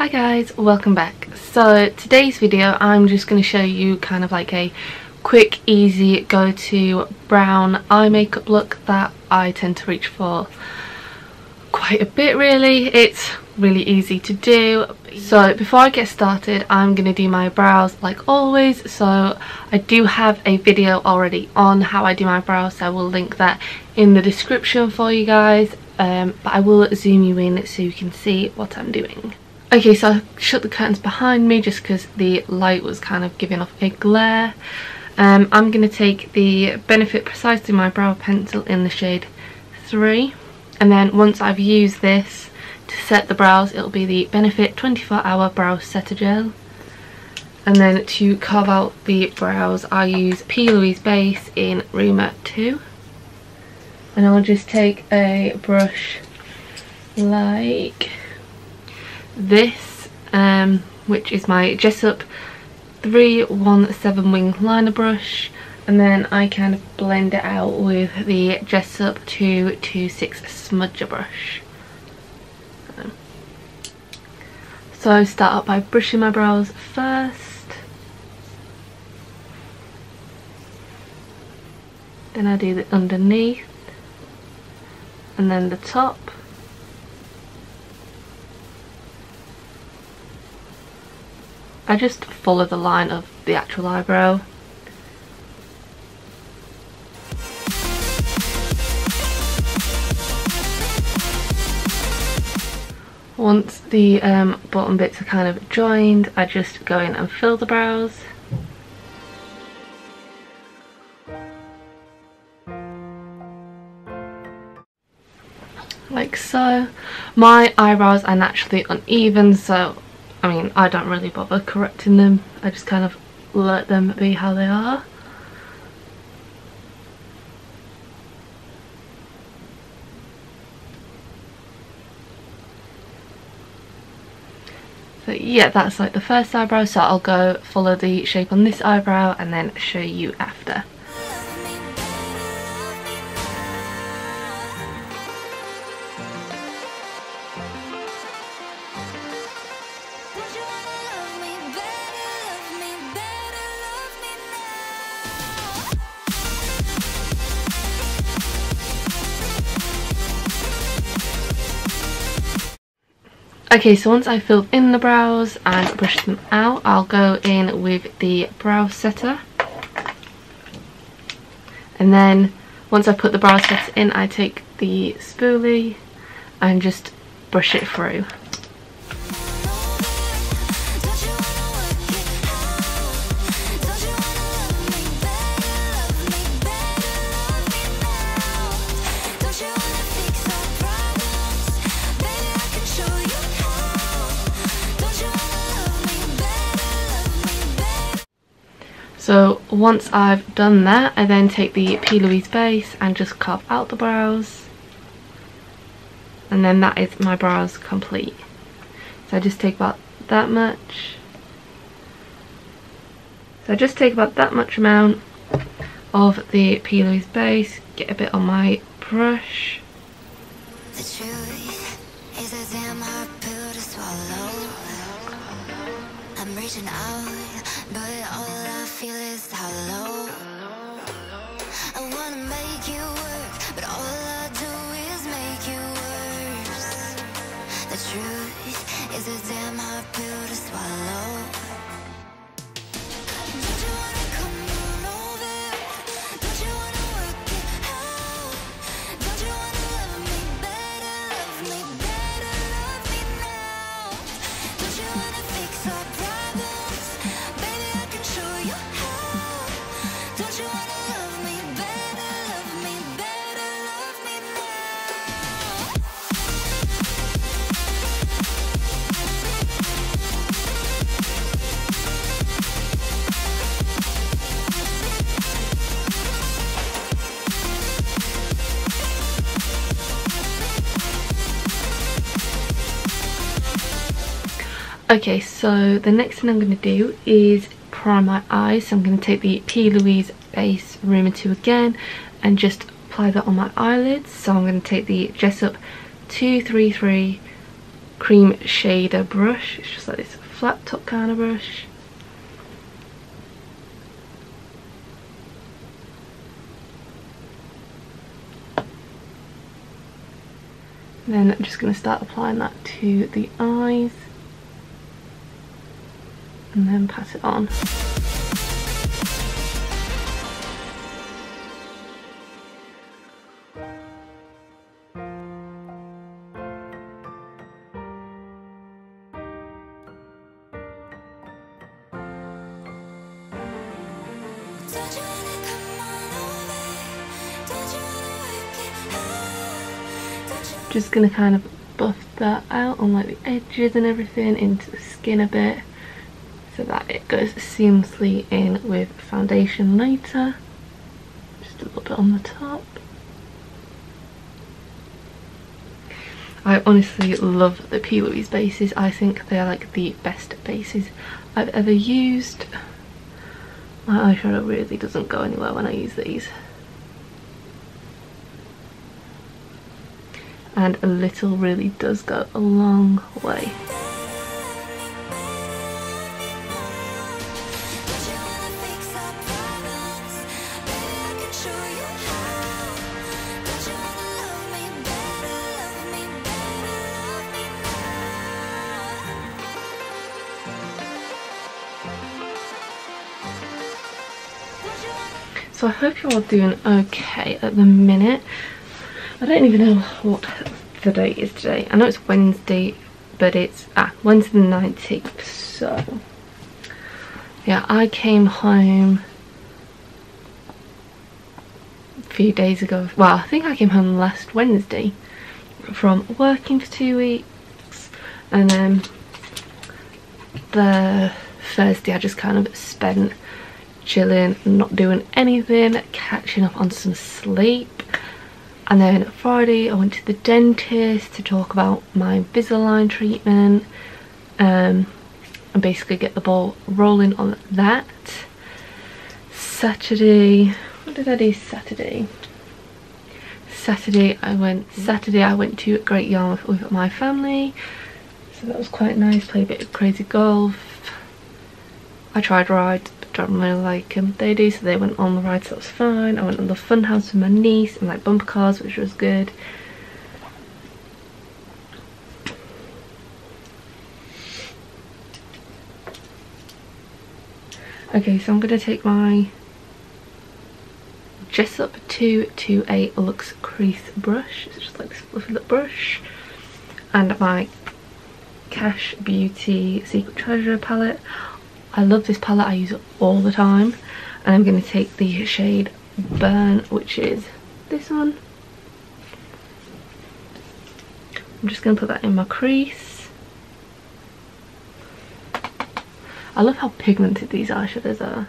Hi guys, welcome back. So today's video I'm just going to show you kind of like a quick, easy go-to brown eye makeup look that I tend to reach for quite a bit really. It's really easy to do. So before I get started I'm going to do my brows like always. So I do have a video already on how I do my brows, so I will link that in the description for you guys. But I will zoom you in so you can see what I'm doing. Okay, so I shut the curtains behind me just because the light was kind of giving off a glare. I'm going to take the Benefit Precisely My Brow Pencil in the shade 3. And then once I've used this to set the brows, it'll be the Benefit 24-Hour Brow Setter Gel. And then to carve out the brows, I use P. Louise Base in Rumour 2. And I'll just take a brush like this, which is my Jessup 317 wing liner brush, and then I kind of blend it out with the Jessup 226 smudger brush. So I start up by brushing my brows first, then I do the underneath and then the top. I just follow the line of the actual eyebrow. Once the bottom bits are kind of joined, I just go in and fill the brows. Like so. My eyebrows are naturally uneven, so I mean, I don't really bother correcting them. I just kind of let them be how they are. So yeah, that's like the first eyebrow, so I'll go follow the shape on this eyebrow and then show you after. Okay, so once I've filled in the brows and brushed them out, I'll go in with the brow setter. And then once I've put the brow setter in, I take the spoolie and just brush it through. So once I've done that, I then take the P. Louise Base and just carve out the brows. And then that is my brows complete. So I just take about that much. So I just take about that much amount of the P. Louise Base, get a bit on my brush. The truth is a damn hard pill to swallow. I'm reaching out, but all I feel is hollow. I wanna make you work, but all I do is make you worse. The truth is a damn hard pill to swallow. Don't you wanna come on over? Don't you wanna work it out? Don't you wanna love me better, love me better, love me now? Don't you wanna fix our problems? Baby, I can show you how. Don't you wanna love me better, love me better, love me now? Okay, so the next thing I'm going to do is prime my eyes. So I'm going to take the P. Louise Base Rumour 2 again and just apply that on my eyelids. So I'm going to take the Jessup 233 cream shader brush. It's just like this flat top kind of brush. Then I'm just going to start applying that to the eyes and then pat it on. Just gonna kind of buff that out on like the edges and everything into the skin a bit so that it goes seamlessly in with foundation later. Just a little bit on the top. I honestly love the P. Louise bases. I think they're like the best bases I've ever used. My eyeshadow really doesn't go anywhere when I use these. And a little really does go a long way. So I hope you're all doing okay at the minute. I don't even know what the date is today. I know it's Wednesday, but it's Wednesday the 19th. So yeah, I came home a few days ago. Well, I think I came home last Wednesday from working for 2 weeks, and then the Thursday I just kind of spent chilling, not doing anything, catching up on some sleep. And then Friday I went to the dentist to talk about my Invisalign treatment and basically get the ball rolling on that. Saturday, what did I do Saturday? Saturday I went to Great Yarmouth with my family, so that was quite nice. Played a bit of crazy golf. I tried rides, don't really like them. They do, so they went on the ride, so that was fine. I went on the fun house with my niece and like bumper cars, which was good. Okay, so I'm going to take my Jessup 228 Luxe Crease brush. It's just like this fluffy little brush. And my Cash Beauty Secret Treasure palette. I love this palette, I use it all the time. And I'm going to take the shade Burn, which is this one. I'm just going to put that in my crease. I love how pigmented these eyeshadows are.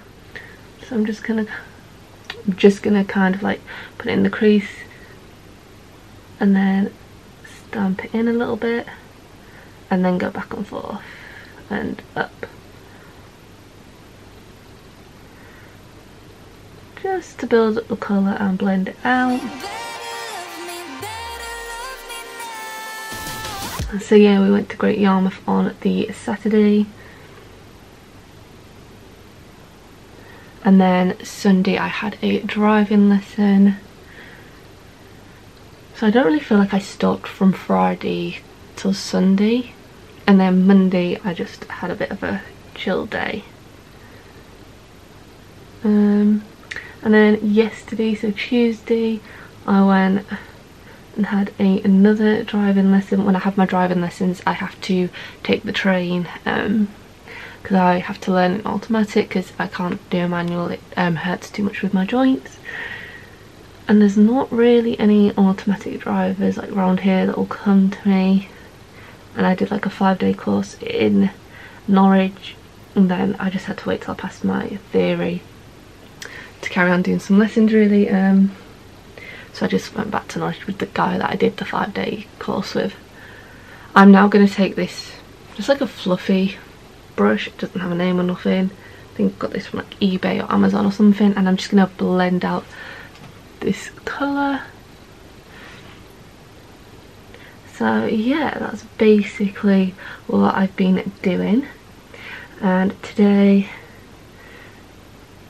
So I'm just going to kind of like put it in the crease and then stamp it in a little bit and then go back and forth and up. Just to build up the colour and blend it out. So yeah, we went to Great Yarmouth on the Saturday. And then Sunday I had a driving lesson. So I don't really feel like I stopped from Friday till Sunday. And then Monday I just had a bit of a chill day. And then yesterday, so Tuesday, I went and had another driving lesson. When I have my driving lessons, I have to take the train because I have to learn an automatic because I can't do a manual. It hurts too much with my joints. And there's not really any automatic drivers like around here that will come to me. And I did like a 5-day course in Norwich, and then I just had to wait till I passed my theory to carry on doing some lessons really. So I just went back to Norwich with the guy that I did the 5-day course with. I'm now going to take this, just like a fluffy brush, it doesn't have a name or nothing. I think I got this from like eBay or Amazon or something, and I'm just going to blend out this colour. So yeah, that's basically what I've been doing. And today,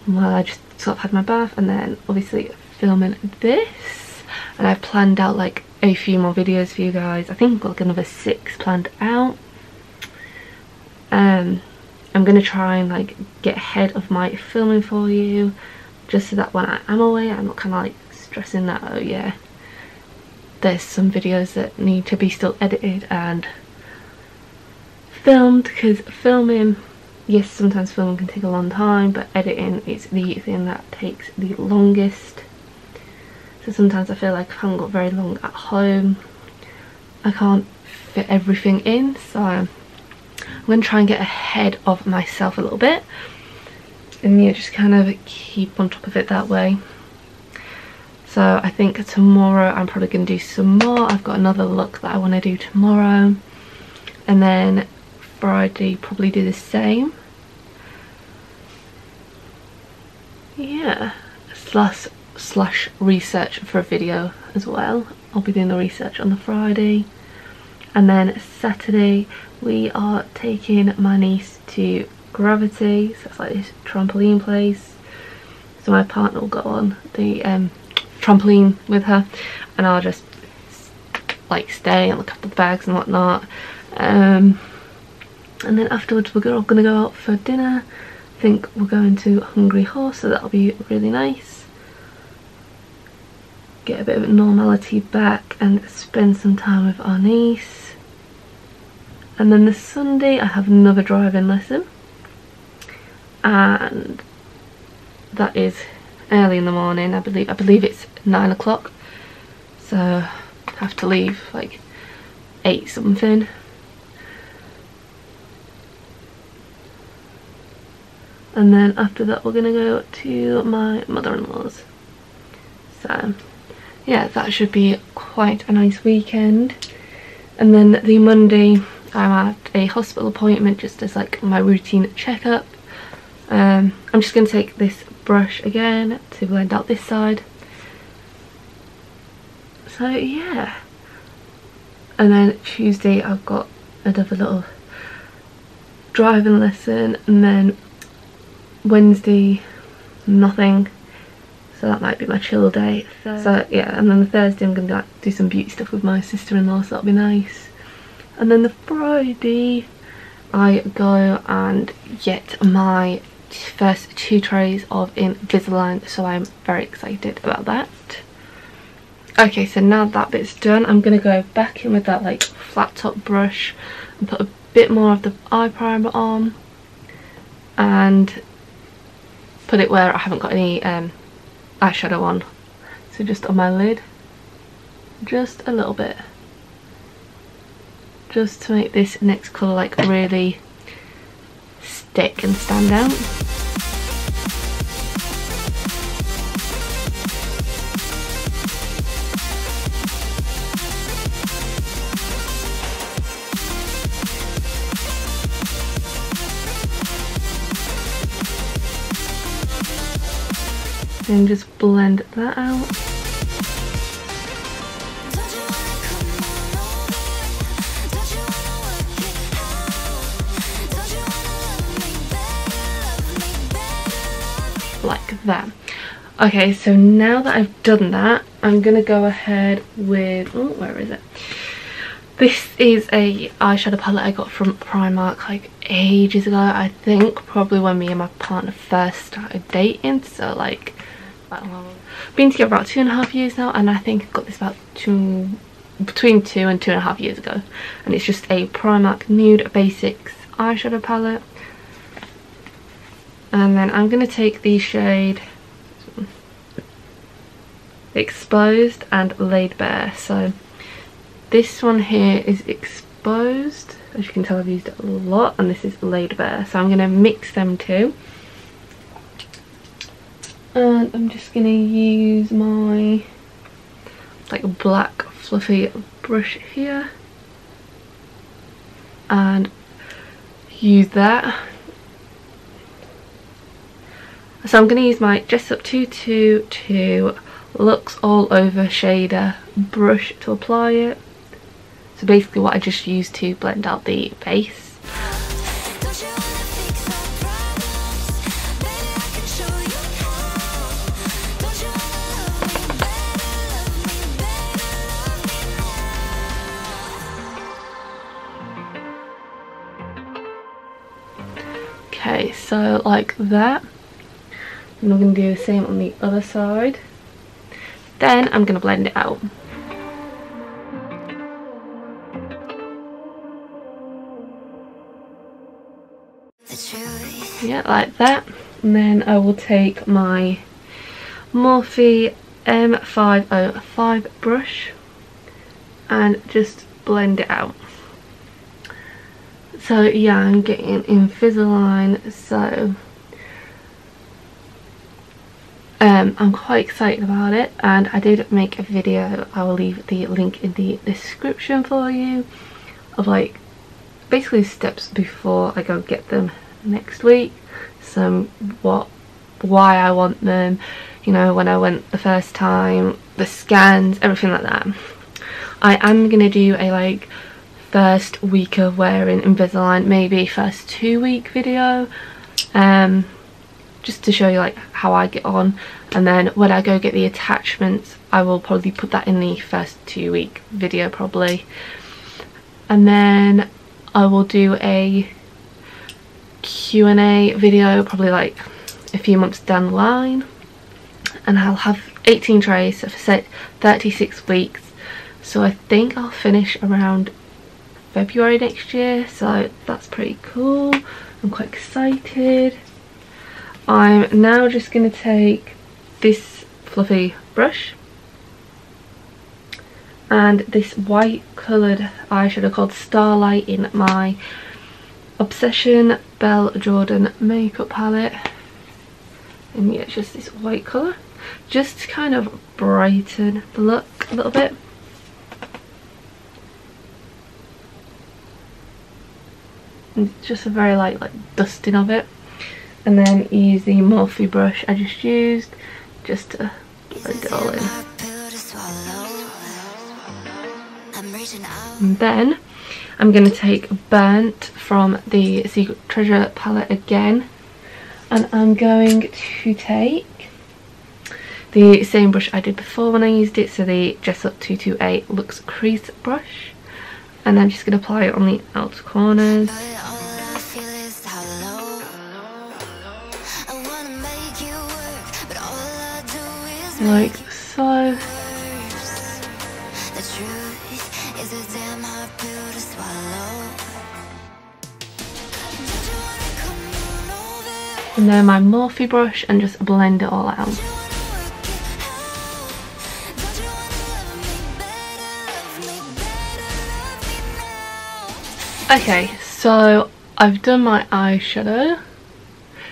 well, I just sort of had my bath and then obviously filming this, and I've planned out like a few more videos for you guys. I think I've got like another 6 planned out. I'm gonna try and like get ahead of my filming for you, just so that when I am away I'm not kind of like stressing that, oh yeah, there's some videos that need to be still edited and filmed, because filming, yes, sometimes filming can take a long time, but editing is the thing that takes the longest. So sometimes I feel like if I haven't got very long at home, I can't fit everything in, so I'm going to try and get ahead of myself a little bit, and yeah, just kind of keep on top of it that way. So I think tomorrow I'm probably going to do some more. I've got another look that I want to do tomorrow, and then Friday probably do the same. Yeah, slash research for a video as well. I'll be doing the research on the Friday, and then Saturday we are taking my niece to Gravity, so it's like this trampoline place. So my partner will go on the trampoline with her, and I'll just like stay and look after the bags and whatnot. And then afterwards we're all gonna go out for dinner. I think we're going to Hungry Horse, so that'll be really nice. Get a bit of normality back and spend some time with our niece. And then this Sunday I have another driving lesson, and that is early in the morning. I believe it's 9 o'clock, so I have to leave like 8 something. And then after that we're gonna go to my mother-in-law's. So yeah, that should be quite a nice weekend. And then the Monday I'm at a hospital appointment, just as like my routine checkup. I'm just going to take this brush again to blend out this side. So yeah, and then Tuesday I've got another little driving lesson, and then Wednesday nothing, so that might be my chill day. So yeah, and then the Thursday I'm going to do some beauty stuff with my sister-in-law, so that'll be nice. And then the Friday I go and get my first 2 trays of Invisalign, so I'm very excited about that. Okay, so now that bit's done, I'm going to go back in with that like flat top brush and put a bit more of the eye primer on and put it where I haven't got any eyeshadow on, so just on my lid, just a little bit, just to make this next colour like really stick and stand out. And just blend that out. Like that. Okay, so now that I've done that, I'm gonna go ahead with, oh, where is it? This is a eyeshadow palette I got from Primark like ages ago. I think probably when me and my partner first started dating, so like, been together about 2.5 years now, and I think I got this about between 2 and 2.5 years ago, and it's just a Primark Nude Basics eyeshadow palette. And then I'm going to take the shade Exposed and Laid Bare. So this one here is Exposed, as you can tell I've used it a lot, and this is Laid Bare. So I'm going to mix them two. And I'm just going to use my like black fluffy brush here and use that. So I'm going to use my Jessup 222 Lux All Over Shader brush to apply it. So basically what I just used to blend out the base. Okay, so like that. And I'm going to do the same on the other side. Then I'm going to blend it out. Yeah, like that. And then I will take my Morphe M505 brush and just blend it out. So yeah, I'm getting Invisalign, so I'm quite excited about it, and I did make a video, I will leave the link in the description for you, of like basically steps before I go get them next week. So why I want them, you know, when I went the first time, the scans, everything like that. I am gonna do a like first week of wearing Invisalign, maybe first 2-week video, just to show you like how I get on, and then when I go get the attachments I will probably put that in the first 2-week video probably, and then I will do a Q&A video probably like a few months down the line, and I'll have 18 trays for 36 weeks, so I think I'll finish around February next year, so that's pretty cool. I'm quite excited. I'm now just going to take this fluffy brush and this white coloured eyeshadow called Starlight in my Obsession Belle Jordan makeup palette, and yeah, it's just this white colour, just to kind of brighten the look a little bit. And just a very light like dusting of it, and then use the Morphe brush I just used just to blend it all in. And then I'm going to take Burnt from the Secret Treasure palette again, and I'm going to take the same brush I did before when I used it, so the Jessup 228 Luxe Crease brush, and I'm just going to apply it on the outer corners. Like so. And then my Morphe brush and just blend it all out. Okay, so I've done my eyeshadow.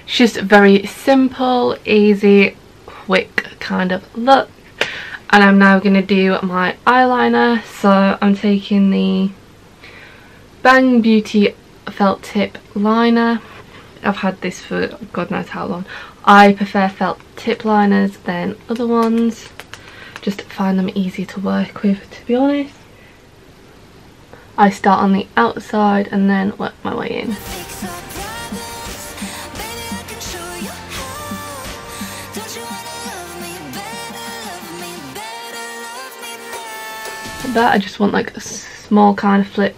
It's just very simple, easy, quick kind of look, and I'm now going to do my eyeliner. So I'm taking the Bang Beauty felt tip liner. I've had this for God knows how long. I prefer felt tip liners than other ones, just find them easy to work with, to be honest. I start on the outside and then work my way in. That I just want like a small kind of flip,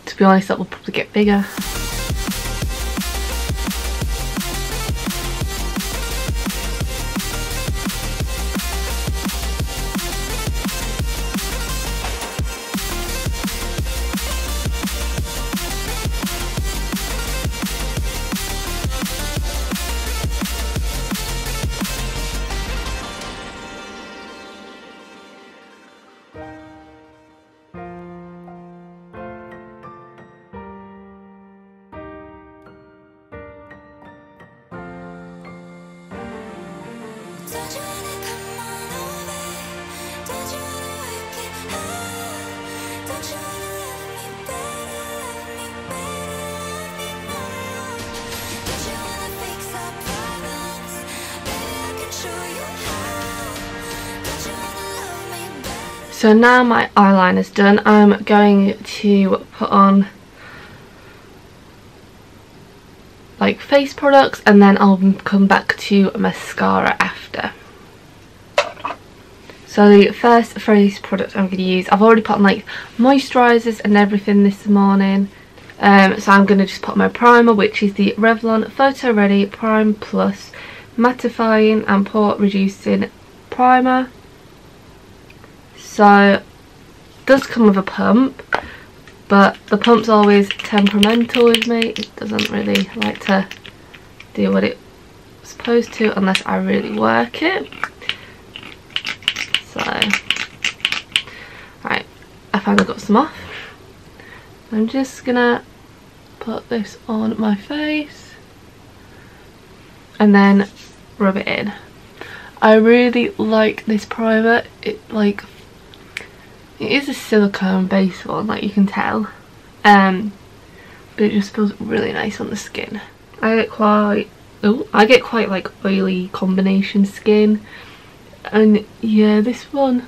to be honest. That will probably get bigger. So now my eyeliner's done, I'm going to put on like face products, and then I'll come back to mascara after. So the first face product I'm going to use, I've already put on like moisturisers and everything this morning. So I'm going to just put my primer, which is the Revlon Photo Ready Prime Plus Mattifying and Pore Reducing Primer. So it does come with a pump, but the pump's always temperamental with me. It doesn't really like to do what it's supposed to unless I really work it. So, right, I finally got some off. I'm just gonna put this on my face and then rub it in. I really like this primer. It is a silicone based one, like you can tell, but it just feels really nice on the skin. I get quite like oily combination skin, and yeah, this one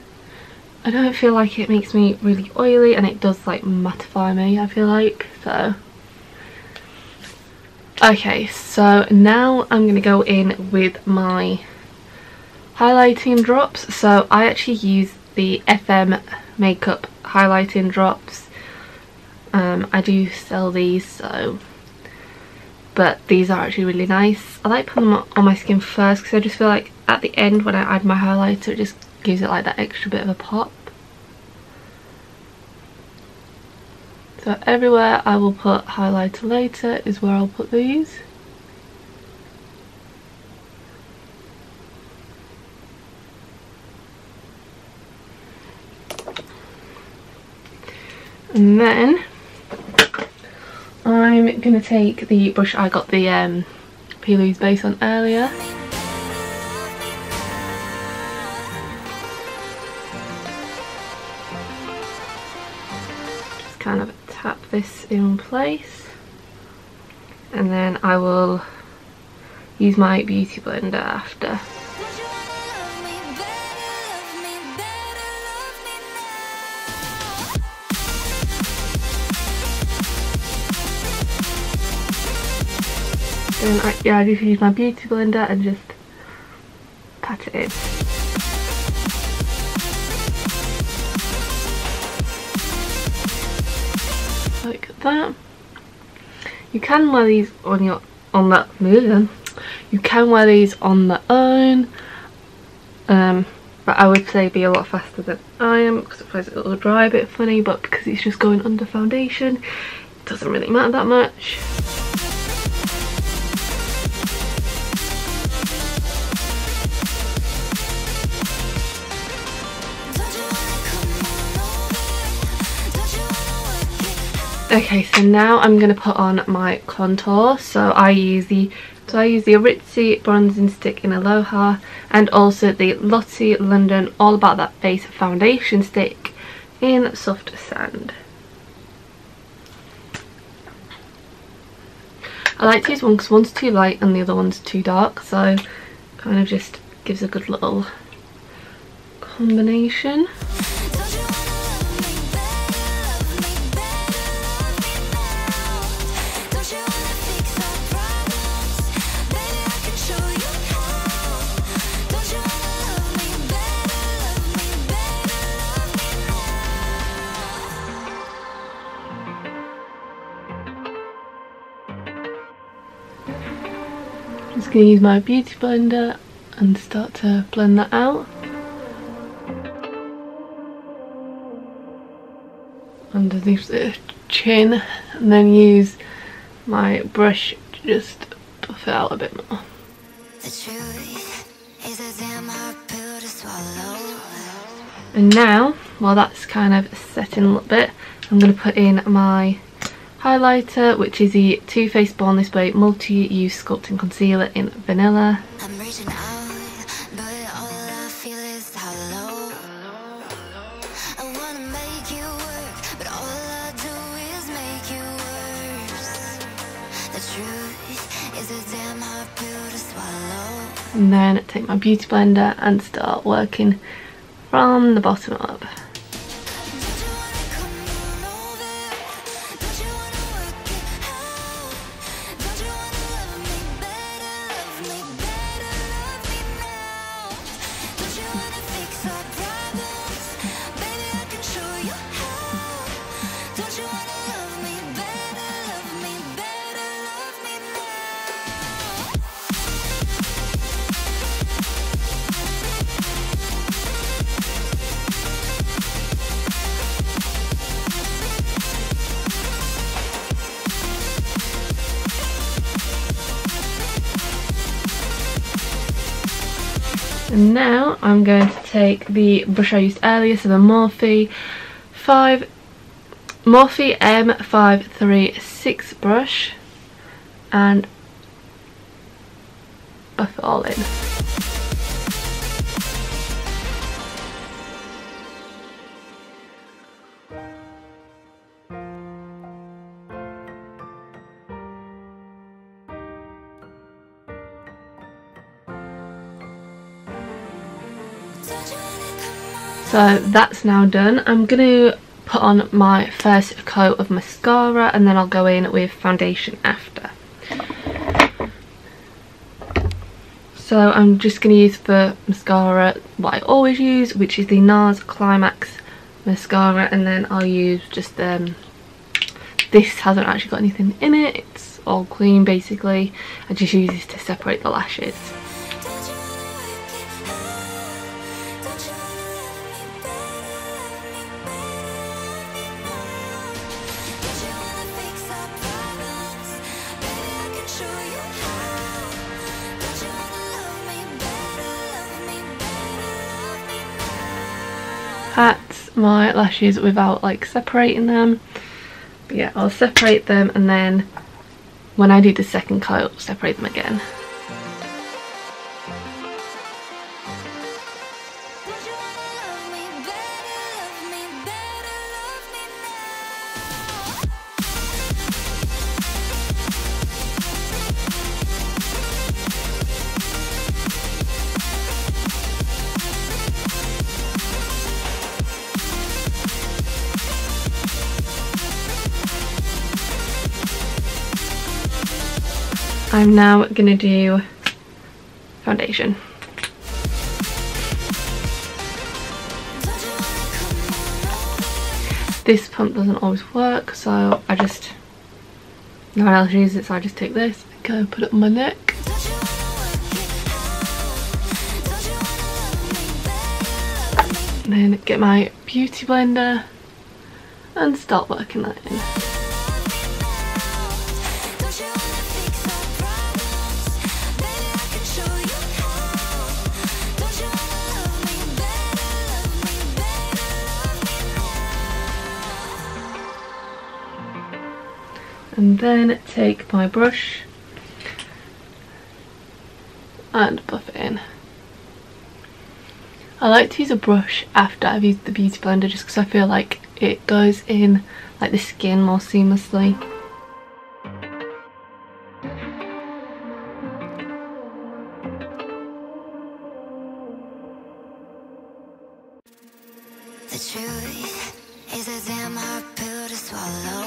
I don't feel like it makes me really oily, and it does like mattify me, I feel like. So okay, so now I'm gonna go in with my highlighting drops. So I actually use the FM makeup highlighting drops. I do sell these, so, but these are actually really nice. I like putting them on my skin first because I just feel like at the end when I add my highlighter, it just gives it like that extra bit of a pop. So everywhere I will put highlighter later is where I'll put these. And then I'm going to take the brush I got the P. base on earlier. Just kind of tap this in place, and then I will use my beauty blender after. And I just use my beauty blender and just pat it in. Like that. You can wear these on their own, but I would say be a lot faster than I am, because otherwise it will dry a bit funny, but because it's just going under foundation, it doesn't really matter that much. Okay, so now I'm going to put on my contour. So I use the Aritzi bronzing stick in Aloha, and also the Lottie London All About That Face foundation stick in Soft Sand. I like to use one because one's too light and the other one's too dark, so kind of just gives a good little combination. Just going to use my beauty blender and start to blend that out. Underneath the chin, and then use my brush to just buff it out a bit more. The truth is a damn hard pill to swallow. And now, while that's kind of setting a little bit, I'm going to put in my highlighter, which is the Too Faced Born This Way Multi-Use Sculpting Concealer in Vanilla. I'm reaching out, but all I feel is hollow. I wanna make you work, but all I do is make you worse. The truth is a damn hard pill to swallow. And then take my beauty blender and start working from the bottom up. And now I'm going to take the brush I used earlier, so the Morphe M536 brush, and buff it all in. So that's now done. I'm going to put on my first coat of mascara and then I'll go in with foundation after. So I'm just going to use for mascara what I always use, which is the NARS Climax mascara, and then I'll use just this hasn't actually got anything in it, it's all clean basically. I just use this to separate the lashes. That's my lashes without like separating them. But yeah, I'll separate them and then when I do the second coat, I'll separate them again. I'm now going to do foundation. This pump doesn't always work, so I just, no one else uses it, so I just take this and go put it on my neck. And then get my beauty blender and start working that in. And then take my brush and buff it in. I like to use a brush after I've used the beauty blender just because I feel like it goes in like the skin more seamlessly. The truth is a damn hard pill to swallow.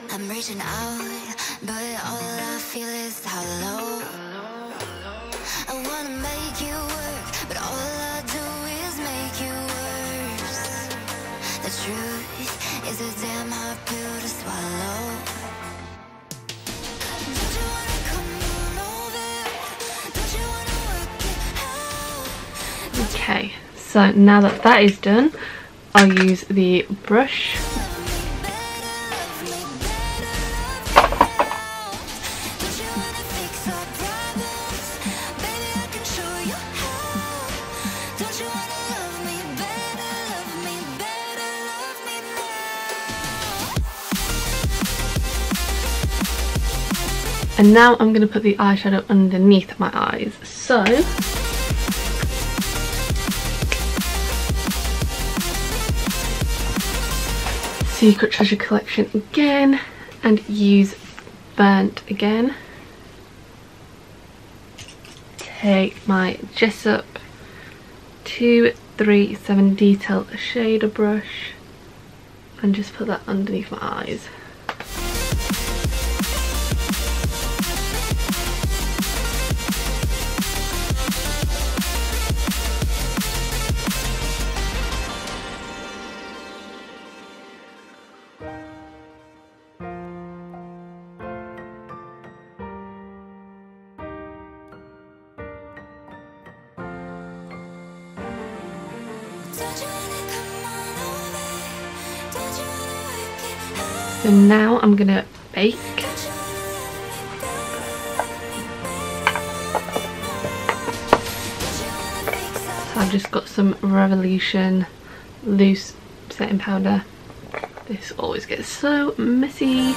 I'm reaching out, but all I feel is hollow. I wanna make you work, but all I do is make you worse. The truth is a damn hard pill to swallow. Don't you wanna come on over? Don't you wanna work it out? Okay, so now that that is done, I'll use the brush. And now I'm going to put the eyeshadow underneath my eyes. So Secret Treasure Collection again, and use Burnt again. Take my Jessup 237 Detail Shader brush and just put that underneath my eyes. So now I'm gonna bake. So I've just got some Revolution loose setting powder. This always gets so messy.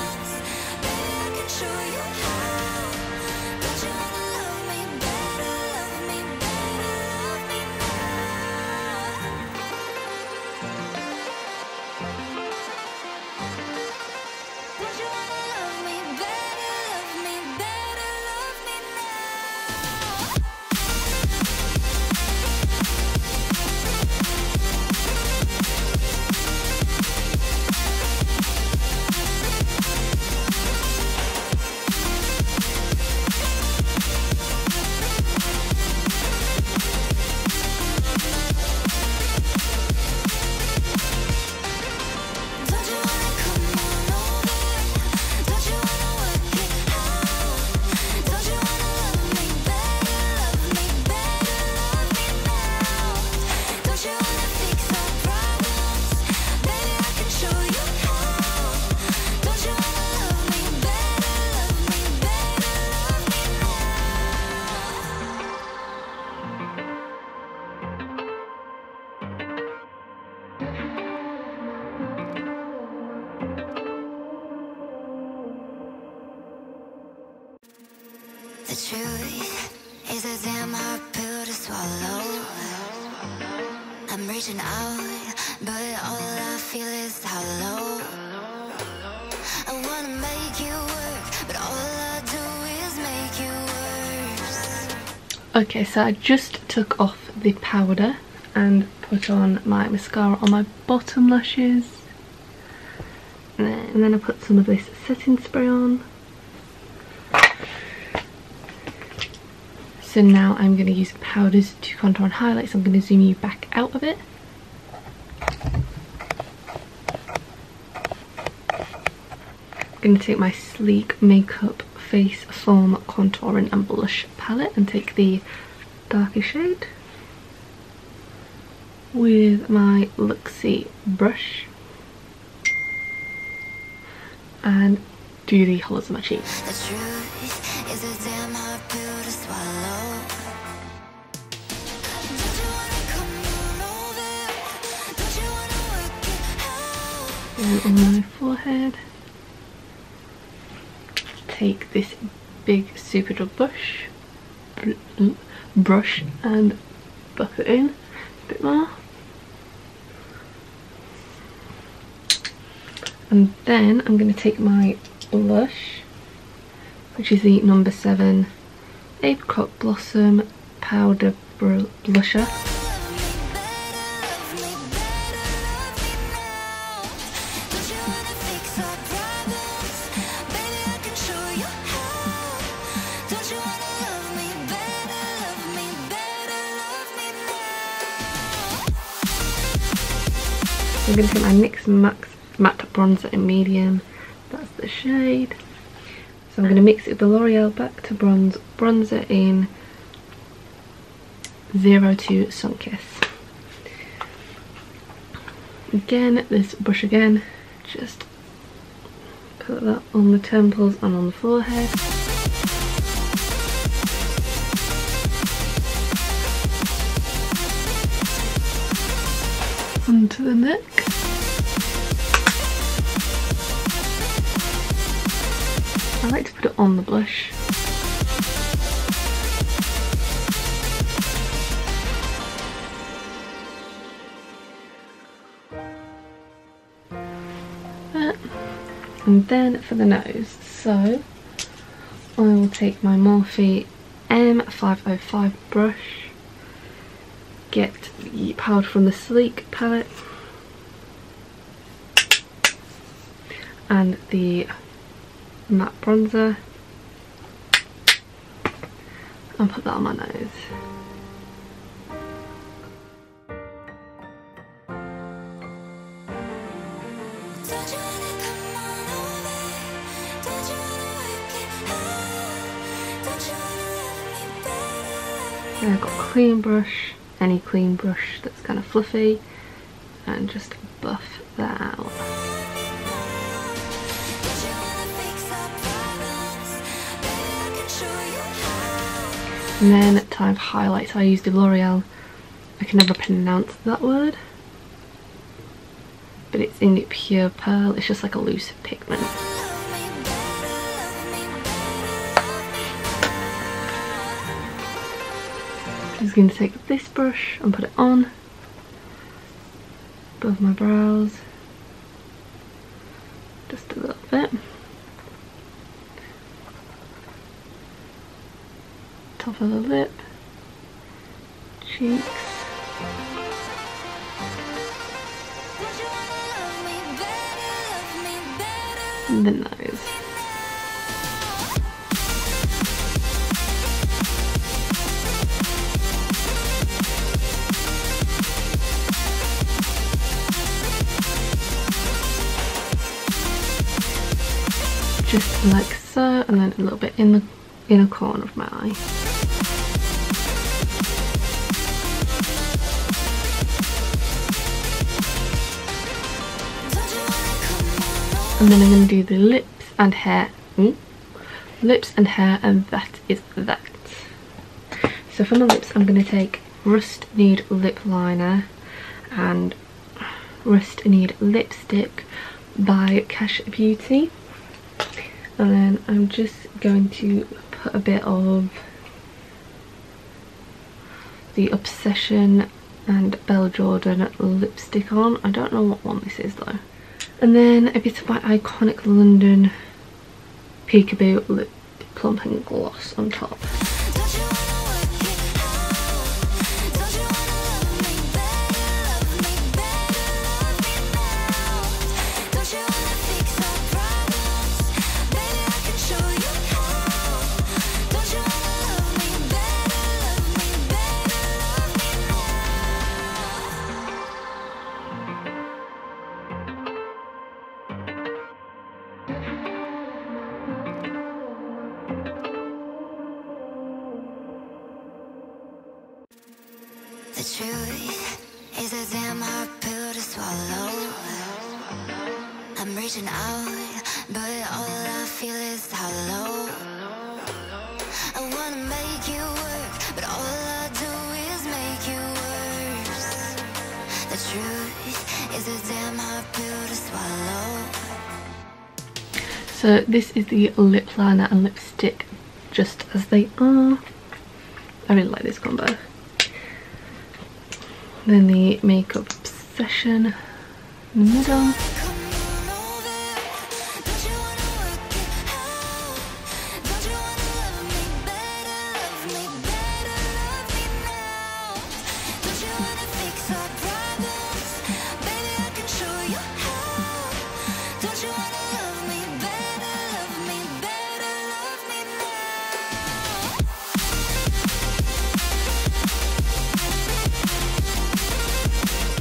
The truth is a damn hard pill to swallow. I'm reaching out, but all I feel is hollow. I wanna make you work, but all I do is make you worse. Okay, so I just took off the powder and put on my mascara on my bottom lashes. And then I put some of this setting spray on. So now I'm going to use powders to contour and highlight, so I'm going to zoom you back out of it. I'm going to take my Sleek Makeup Face Foam Contouring and Blush palette and take the darker shade with my Luxie brush and do the hollows of my cheeks. The truth is a damn hard pill to swallow. Don't you wanna come on over? Don't you wanna work it out? And on my forehead, take this big Superdrug brush and buff it in a bit more. And then I'm going to take my blush, which is the number 7 Apricot Blossom Powder Blusher. I'm going to take my NYX Matte Bronzer in medium, that's the shade. So I'm going to mix it with the L'Oreal Back to Bronze Bronzer in 02 Sunkiss. Again, this brush again, just put that on the temples and on the forehead. Onto the neck. I like to put it on the blush. And then for the nose, so I will take my Morphe M505 brush, get the powder from the Sleek palette and the matte bronzer and put that on my nose. And I've got a clean brush, any clean brush that's kind of fluffy, and just buff that out. And then time for highlights. I use the L'Oreal I can never pronounce that word, but it's in Pure Pearl. It's just like a loose pigment. I'm just going to take this brush and put it on above my brows, just a little bit, top of the lip, cheeks, and the nose. Just like so, and then a little bit in the inner corner of my eye. And then I'm going to do the lips and hair. Lips and hair, and that is that. So for my lips, I'm going to take Rust Nude Lip Liner and Rust Nude Lipstick by Cash Beauty. And then I'm just going to put a bit of the Obsession and Belle Jordan lipstick on. I don't know what one this is though. And then a bit of my iconic London Peekaboo Lip Plumping Gloss on top. The truth is a damn hard pill to swallow. I'm reaching out, but all I feel is hollow. I wanna make you work, but all I do is make you worse. The truth is a damn hard pill to swallow. So this is the lip liner and lipstick just as they are. I really like this combo. Then the Makeup Obsession in the middle.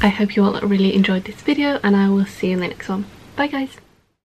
I hope you all really enjoyed this video, and I will see you in the next one. Bye guys!